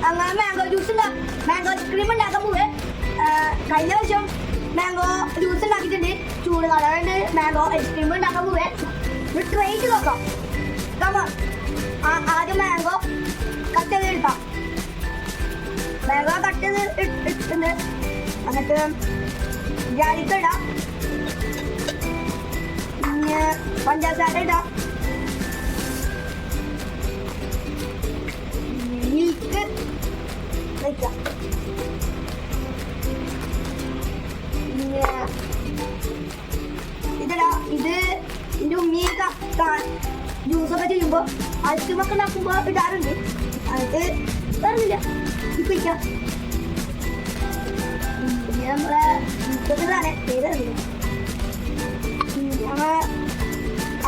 അങ്ങനെ mango juice mango ice cream ഉണ്ടാക്കാൻ പോവേ. കഴിഞ്ഞ വർഷം മാംഗോ ജ്യൂസ് ഉണ്ടാക്കിയിട്ടുണ്ട്. ചൂട് കളറുണ്ട്. മാംഗോ ഐസ്ക്രീം ഉണ്ടാക്കാൻ പോവേ. ട്രൈ ചെയ്ത് നോക്കാം. ആദ്യം മാംഗോ കട്ട് ചെയ്ത് എടുക്കാം. മാംഗോ കട്ട് ചെയ്ത് ഇട്ടുണ്ട്. എന്നിട്ട് ജാലിക്ക ഇടാം. പിന്നെ പഞ്ചസാര ഇടാം. മിൽക്ക് വയ്ക്കാം. പിന്നെ ഇതടാ, ഇത് എൻ്റെ ഉമ്മിയൊക്കെ ജ്യൂസൊക്കെ ചെയ്യുമ്പോൾ ഐസ്ക്രീമൊക്കെ ഉണ്ടാക്കുമ്പോൾ ഇടാറുണ്ട്. അത് പറഞ്ഞില്ല ഇപ്പം വയ്ക്കാം. നമ്മളെ ഇതാണ് പേരറിയില്ല. നമ്മൾ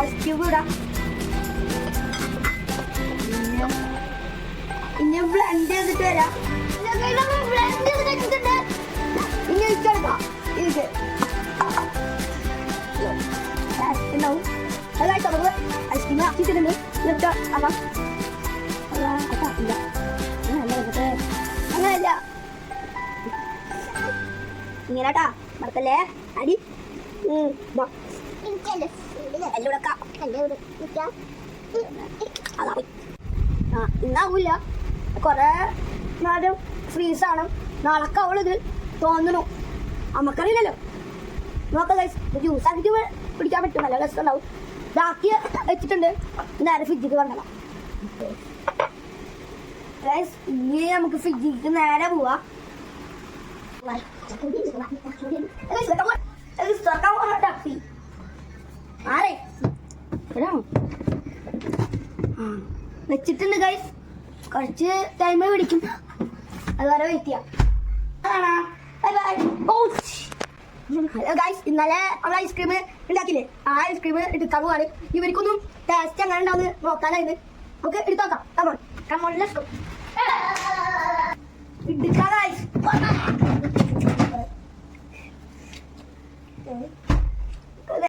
ഐസ് ക്യൂബ് ഇടാം. ഇനി ബ്ലെൻഡ് ചെയ്തിട്ട് വരാം. ബ്ലെൻഡ് ചെയ്ത് വെച്ചിട്ടുണ്ട്. ഇനി ഒഴിച്ചെടുക്കാം. ഇത് ഉണ്ടാവും. അതായിട്ട് നമുക്ക് ഐസ്ക്രീം ആക്കിയിട്ടുണ്ട്. എന്നിട്ട് ആക്കാം. അങ്ങനെയല്ല ഇങ്ങനെട്ടാ മറക്കല്ലേ അടി. ഇന്നാവൂല, കൊറേ നേരം ഫ്രീസാണ്. നാളെ അവളിത് തോന്നണു. നമുക്കറിയില്ലല്ലോ. നോക്കാം ഗൈസ്, ജ്യൂസ് ആക്കിയിട്ട് പിടിക്കാൻ പറ്റും. നല്ല രസം ഉണ്ടാവും. ഇതാക്കി വെച്ചിട്ടുണ്ട്. നേരെ ഫ്രിഡ്ജിക്ക് കൊണ്ടണം ഗൈസ്. ഇനി നമുക്ക് ഫ്രിഡ്ജിക്ക് നേരെ പോവാം. വെച്ചിട്ടുണ്ട് ഗൈസ്. കുറച്ച് ടൈം പിടിക്കും. അതുവരെ വെയിറ്റ് ചെയ്യാം. ഗൈസ്, ഇന്നലെ നമ്മൾ ഐസ്ക്രീം ഉണ്ടാക്കില്ലേ, ആ ഐസ്ക്രീം എടുക്കാൻ പോവാണ്. ഇവർക്കൊന്നും ടേസ്റ്റ് എങ്ങനെ ഉണ്ടാവുന്ന നോക്കാനായിരുന്നു. നമുക്ക് എടുത്ത് നോക്കാം.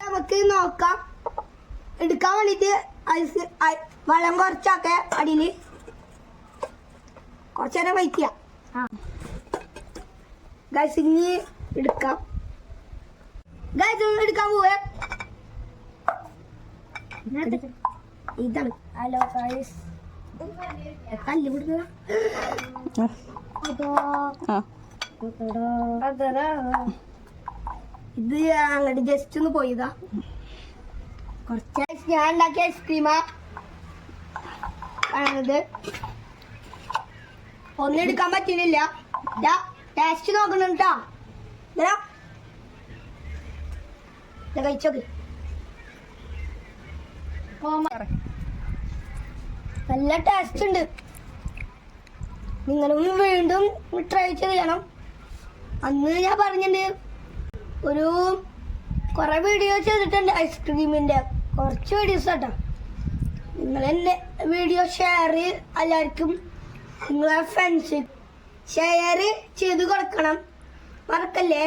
നമുക്ക് നോക്കാം. എടുക്കാൻ വേണ്ടിട്ട് ഐസ് വെള്ളം കുറച്ചൊക്കെ അടിയില് കുറച്ചു നേരം വെയിറ്റ് ചെയ്യാം. ഗൈസ്, ഇനി എടുക്കാം. ഗൈസ്, എടുക്കാൻ പോവേ. ഇതാണ്. ഹലോ ഗൈസ്, കല്ല് കൊടുക്കുക. ഇത് അങ്ങോട്ട് ജസ്റ്റ് ഒന്ന് പോയതാ. കുറച്ച് ഞാൻ ഉണ്ടാക്കിയ ഐസ്ക്രീമാ ആണത്. ഒന്നും എടുക്കാൻ പറ്റുന്നില്ല. ടേസ്റ്റ് നോക്കണം കേട്ടോ. കഴിച്ചോക്ക്. നല്ല ടേസ്റ്റ് ഉണ്ട്. നിങ്ങളും വീണ്ടും ട്രൈ ചെയ്യണം. അന്ന് ഞാൻ പറഞ്ഞിട്ടുണ്ട്, ഒരു കുറെ വീഡിയോ ചെയ്തിട്ടുണ്ട് ഐസ്ക്രീമിന്റെ. കുറച്ച് വീഡിയോസ് കേട്ടോ. നിങ്ങൾ എൻ്റെ വീഡിയോ ഷെയർ എല്ലാവർക്കും നിങ്ങളെ ഫ്രണ്ട്സ് ഷെയർ ചെയ്ത് കൊടുക്കണം. മറക്കല്ലേ.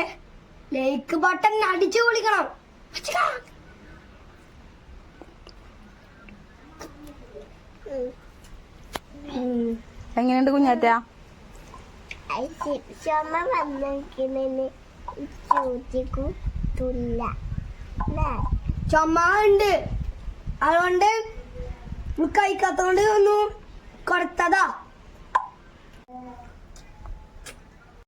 ലൈക്ക് ബട്ടൺ അടിച്ചു പൊളിക്കണം. എങ്ങനെയുണ്ട് കുഞ്ഞാറ്റ? ചുമ ഉണ്ട്. അതുകൊണ്ട് കഴിക്കാത്തോണ്ട് ഒന്നും